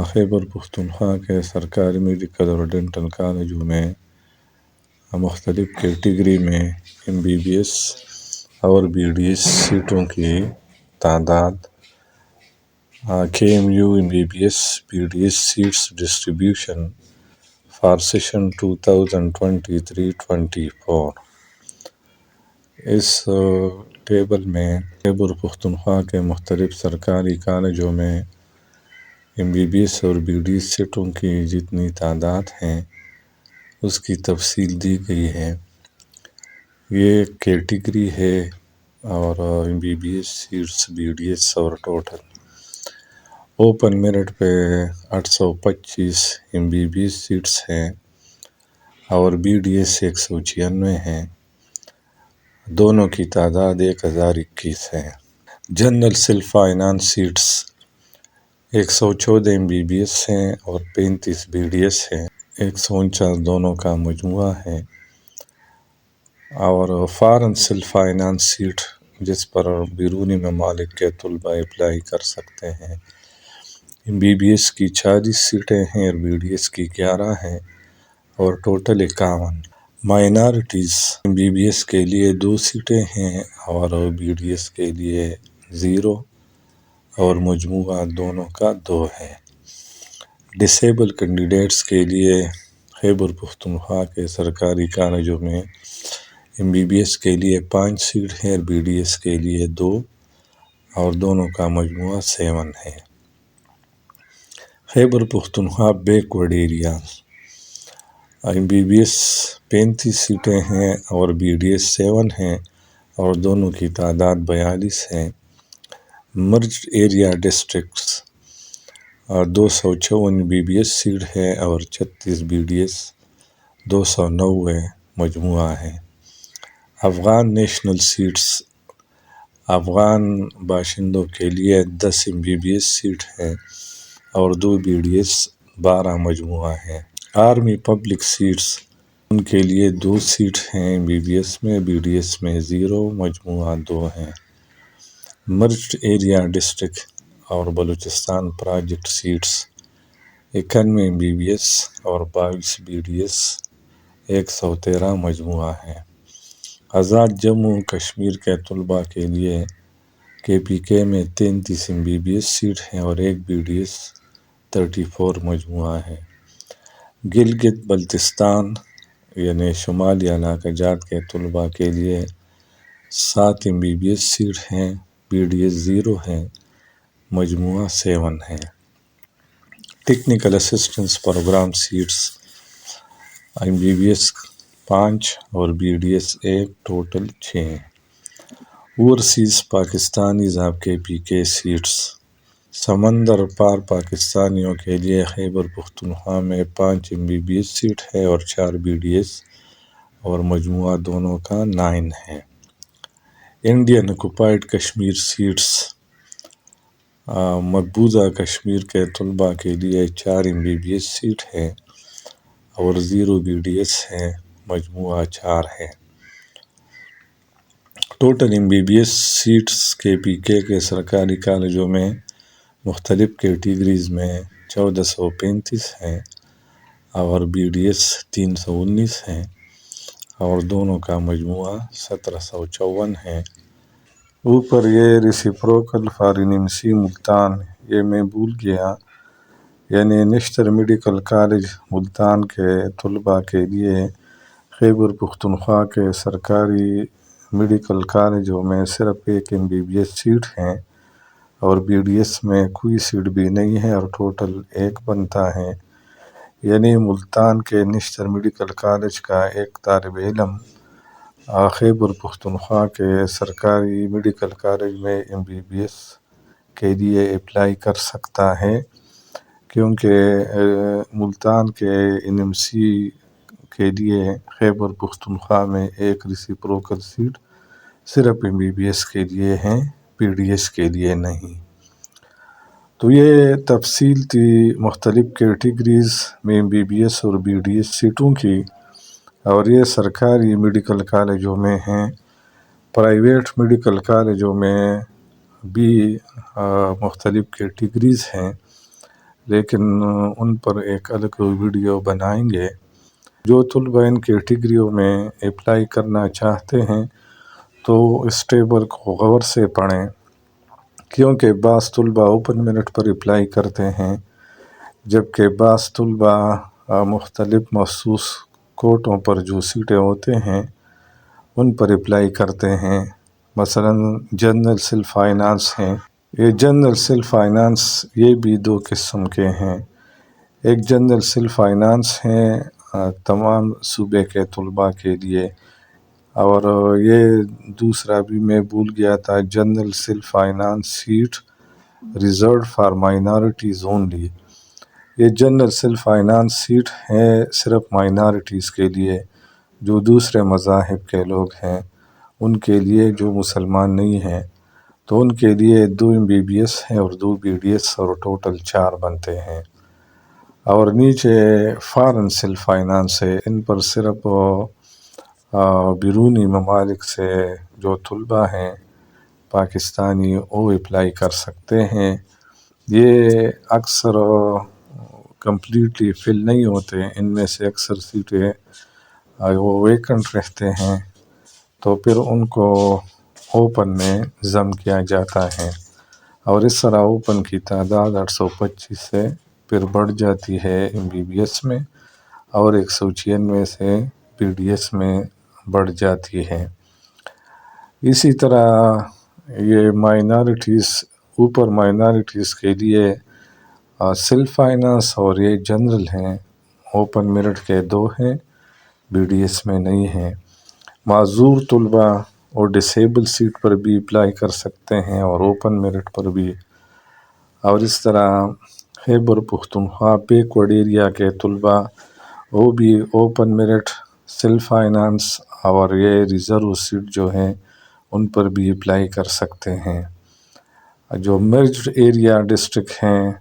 خیبر پختونخوا کے سرکاری میڈیکل اور ڈینٹل کالجوں میں مختلف کیٹیگری میں MBBS اور BDS سیٹوں کی تعداد KMU MBBS BDS seats distribution for session 2023-24 اس ٹیبل میں خیبر پختونخوا کے مختلف سرکاری کالجوں میں MBBS اور BDS سیٹوں کی جتنی تعداد ہیں اس کی تفصیل دی گئی ہے۔ یہ کیٹیگری ہے اور MBBS سیٹس BDS اور ٹوٹل اوپن میرٹ پہ 825 MBBS سیٹس ہیں اور BDS 196 ہیں، دونوں کی تعداد 1021 ہے۔ General self finance seats 114 MBBS ہیں اور 35 BDS ہیں، 149 دونوں کا مجموعہ ہے۔ اور فارن سیلف فائنانس سیٹ جس پر بیرونی ممالک کے طلباء اپلائی کر سکتے ہیں، MBBS کی 40 سیٹیں ہیں اور BDS کی 11 ہیں اور ٹوٹل 51۔ مائنارٹیز MBBS کے لیے 2 سیٹیں ہیں اور BDS کے لیے 0 اور مجموعہ دونوں کا 2 ہے۔ ڈسیبل کینڈیڈیٹس کے لیے خیبر پختونخوا کے سرکاری کالجوں میں MBBS کے لیے 5 سیٹ ہے اور BDS کے لیے 2 اور دونوں کا مجموعہ 7 ہے۔ Khyber Pakhtunkhwa backward areas MBBS 35 سیٹیں ہیں اور BDS 7 ہیں اور دونوں کی تعداد 42 ہے۔ Merged area districts 254 MBBS seat ہے اور 36 BDS 290 مجموعہ ہے۔ افغان نیشنل سیٹس افغان باشندوں کے لیے 10 MBBS سیٹ ہے اور 2 BDS 12 مجموعہ ہے۔ آرمی پبلک سیٹس ان کے لیے 2 سیٹ ہیں MBBS میں، BDS میں 0 مجموعہ 2 ہیں۔ مرجڈ ایریا ڈسٹرکٹ اور بلوچستان پراجیکٹ سیٹس 91 MBBS اور 22 BDS 113 مجموعہ ہے۔ آزاد جموں کشمیر کے طلباء کے لیے KPK میں 33 MBBS سیٹ ہیں اور 1 BDS 34 مجموعہ ہے۔ گلگت بلتستان یعنی شمالی علاقہ جات کے طلباء کے لیے 7 MBBS سیٹ ہیں، BDS 0 ہے، مجموعہ 7 ہے۔ Technical assistance programme seats MBBS 5 اور BDS 1 total 6۔ Overseas Pakistanis of KPK seats سمندر پار پاکستانیوں کے لیے خیبر پختونخوا میں 5 MBBS سیٹ ہے اور 4 BDS اور مجموعہ دونوں کا 9 ہے۔ انڈین آکوپائیڈ کشمیر سیٹس مقبوضہ کشمیر کے طلباء کے لیے 4 MBBS سیٹ ہے اور 0 BDS ہے، مجموعہ 4 ہے۔ ٹوٹل MBBS سیٹس KPK کے سرکاری کالجوں میں مختلف کیٹیگریز میں 1435 ہیں اور BDS 319 ہیں اور دونوں کا مجموعہ 1754 ہے۔ اوپر یہ ریسیپروکل فار NMC ملتان یہ میں بھول گیا، یعنی نشتر میڈیکل کالج ملتان کے طلباء کے لیے خیبر پختونخوا کے سرکاری میڈیکل کالجوں میں صرف 1 MBBS سیٹ ہیں اور BDS میں کوئی سیٹ بھی نہیں ہے اور ٹوٹل 1 بنتا ہے، یعنی ملتان کے نشتر میڈیکل کالج کا ایک طالب علم خیبر پختونخوا کے سرکاری میڈیکل کالج میں MBBS کے لیے اپلائی کر سکتا ہے، کیونکہ ملتان کے NMC کے لیے خیبر پختونخوا میں ایک ریسیپروکل سیٹ صرف MBBS کے لیے ہیں، BDS کے لیے نہیں۔ تو یہ تفصیل تھی مختلف کیٹیگریز میں MBBS اور BDS سیٹوں کی، اور یہ سرکاری میڈیکل کالجوں میں ہیں۔ پرائیویٹ میڈیکل کالجوں میں بھی مختلف کیٹیگریز ہیں، لیکن ان پر ایک الگ ویڈیو بنائیں گے۔ جو طلبہ ان کیٹیگریوں میں اپلائی کرنا چاہتے ہیں تو اس ٹیبل کو غور سے پڑھیں، کیونکہ بعض طلبہ اوپن میرٹ پر اپلائی کرتے ہیں جبکہ بعض طلبہ مختلف مخصوص کوٹوں پر جو سیٹیں ہوتے ہیں ان پر اپلائی کرتے ہیں۔ مثلا جنرل سیلف فائنانس ہیں۔ یہ جنرل سیلف فائنانس یہ بھی دو قسم کے ہیں۔ ایک جنرل سیلف فائنانس ہیں تمام صوبے کے طلباء کے لیے، اور یہ دوسرا بھی میں بھول گیا تھا، general self finance seat reserved for minorities only. یہ جنرل سیلف فائنانس سیٹ ہے صرف مائنارٹیز کے لیے، جو دوسرے مذاہب کے لوگ ہیں ان کے لیے، جو مسلمان نہیں ہیں تو ان کے لیے 2 MBBS ہیں اور 2 BDS اور ٹوٹل 4 بنتے ہیں۔ اور نیچے فارن سیلف فائنانس ہے، ان پر صرف بیرونی ممالک سے جو طلباء ہیں پاکستانی وہ اپلائی کر سکتے ہیں۔ یہ اکثر کمپلیٹلی فل نہیں ہوتے، ان میں سے اکثر سیٹیں وہ ویکنٹ رہتے ہیں، تو پھر ان کو اوپن میں ضم کیا جاتا ہے، اور اس طرح اوپن کی تعداد 825 سے پھر بڑھ جاتی ہے MBBS میں، اور 196 سے BDS میں بڑھ جاتی ہے۔ اسی طرح یہ مائنارٹیز، اوپر مائنارٹیز کے لیے سیلف فائنانس اور یہ جنرل ہیں، اوپن میرٹ کے 2 ہیں، BDS میں نہیں ہیں۔ معذور طلباء اور ڈسیبل سیٹ پر بھی اپلائی کر سکتے ہیں اور اوپن میرٹ پر بھی، اور اس طرح Khyber Pakhtunkhwa back word area کے طلباء وہ بھی اوپن میرٹ، سیلف فائنانس اور یہ ریزرو سیٹ جو ہیں ان پر بھی اپلائی کر سکتے ہیں۔ جو مرجڈ ایریا ڈسٹرکٹ ہیں،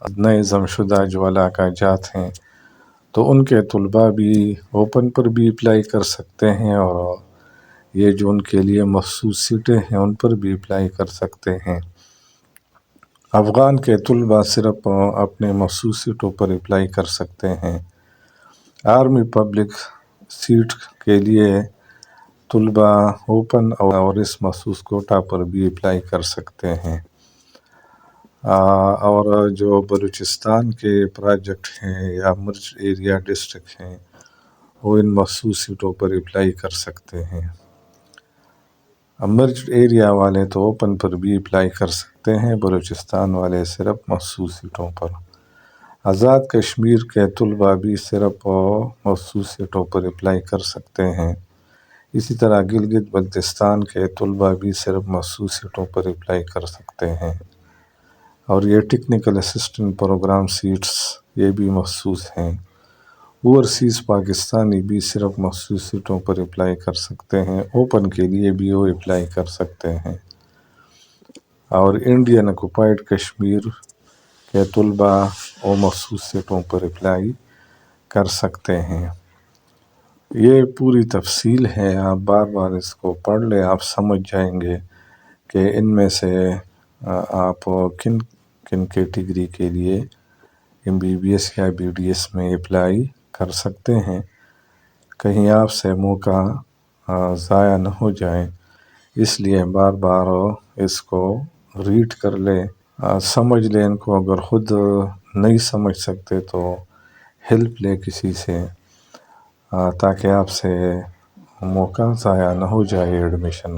نئے ضم شدہ جو علاقہ جات ہیں، تو ان کے طلباء بھی اوپن پر بھی اپلائی کر سکتے ہیں، اور یہ جو ان کے لیے مخصوص سیٹیں ہیں ان پر بھی اپلائی کر سکتے ہیں۔ افغان کے طلباء صرف اپنے مخصوص سیٹوں پر اپلائی کر سکتے ہیں۔ آرمی پبلک سیٹ کے لیے طلباء اوپن اور اس مخصوص کوٹا پر بھی اپلائی کر سکتے ہیں۔ اور جو بلوچستان کے پروجیکٹ ہیں یا مرج ایریا ڈسٹرکٹ ہیں وہ ان مخصوص سیٹوں پر اپلائی کر سکتے ہیں۔ مرجڈ ایریا والے تو اوپن پر بھی اپلائی کر سکتے ہیں، بلوچستان والے صرف مخصوص سیٹوں پر۔ آزاد کشمیر کے طلباء بھی صرف مخصوص سیٹوں پر اپلائی کر سکتے ہیں۔ اسی طرح گلگت بلتستان کے طلباء بھی صرف مخصوص سیٹوں پر اپلائی کر سکتے ہیں، اور یہ ٹیکنیکل اسسٹنٹ پروگرام سیٹس یہ بھی مخصوص ہیں۔ اوورسیز پاکستانی بھی صرف مخصوص سیٹوں پر اپلائی کر سکتے ہیں، اوپن کے لیے بھی وہ اپلائی کر سکتے ہیں۔ اور انڈین آکوپائیڈ کشمیر کے طلباء وہ مخصوص سیٹوں پر اپلائی کر سکتے ہیں۔ یہ پوری تفصیل ہے، آپ بار بار اس کو پڑھ لیں، آپ سمجھ جائیں گے کہ ان میں سے آپ کن کن کیٹیگری کے لیے MBBS یا BDS میں اپلائی کر سکتے ہیں۔ کہیں آپ سے موقع ضائع نہ ہو جائے، اس لیے بار بار اس کو ریڈ کر لیں، سمجھ لیں ان کو۔ اگر خود نہیں سمجھ سکتے تو ہیلپ لیں کسی سے، تاکہ آپ سے موقع ضائع نہ ہو جائے ایڈمیشن